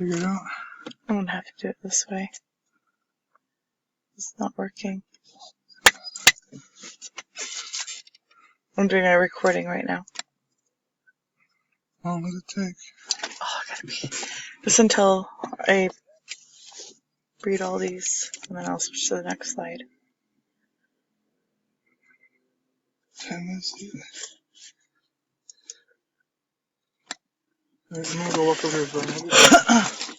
figure it out. I'm gonna have to do it this way. It's not working. I'm doing a recording right now. How long does it take? Oh, I gotta be. Just until I read all these, and then I'll switch to the next slide. 10 minutes. Alright, I'm gonna go walk over here, Brian.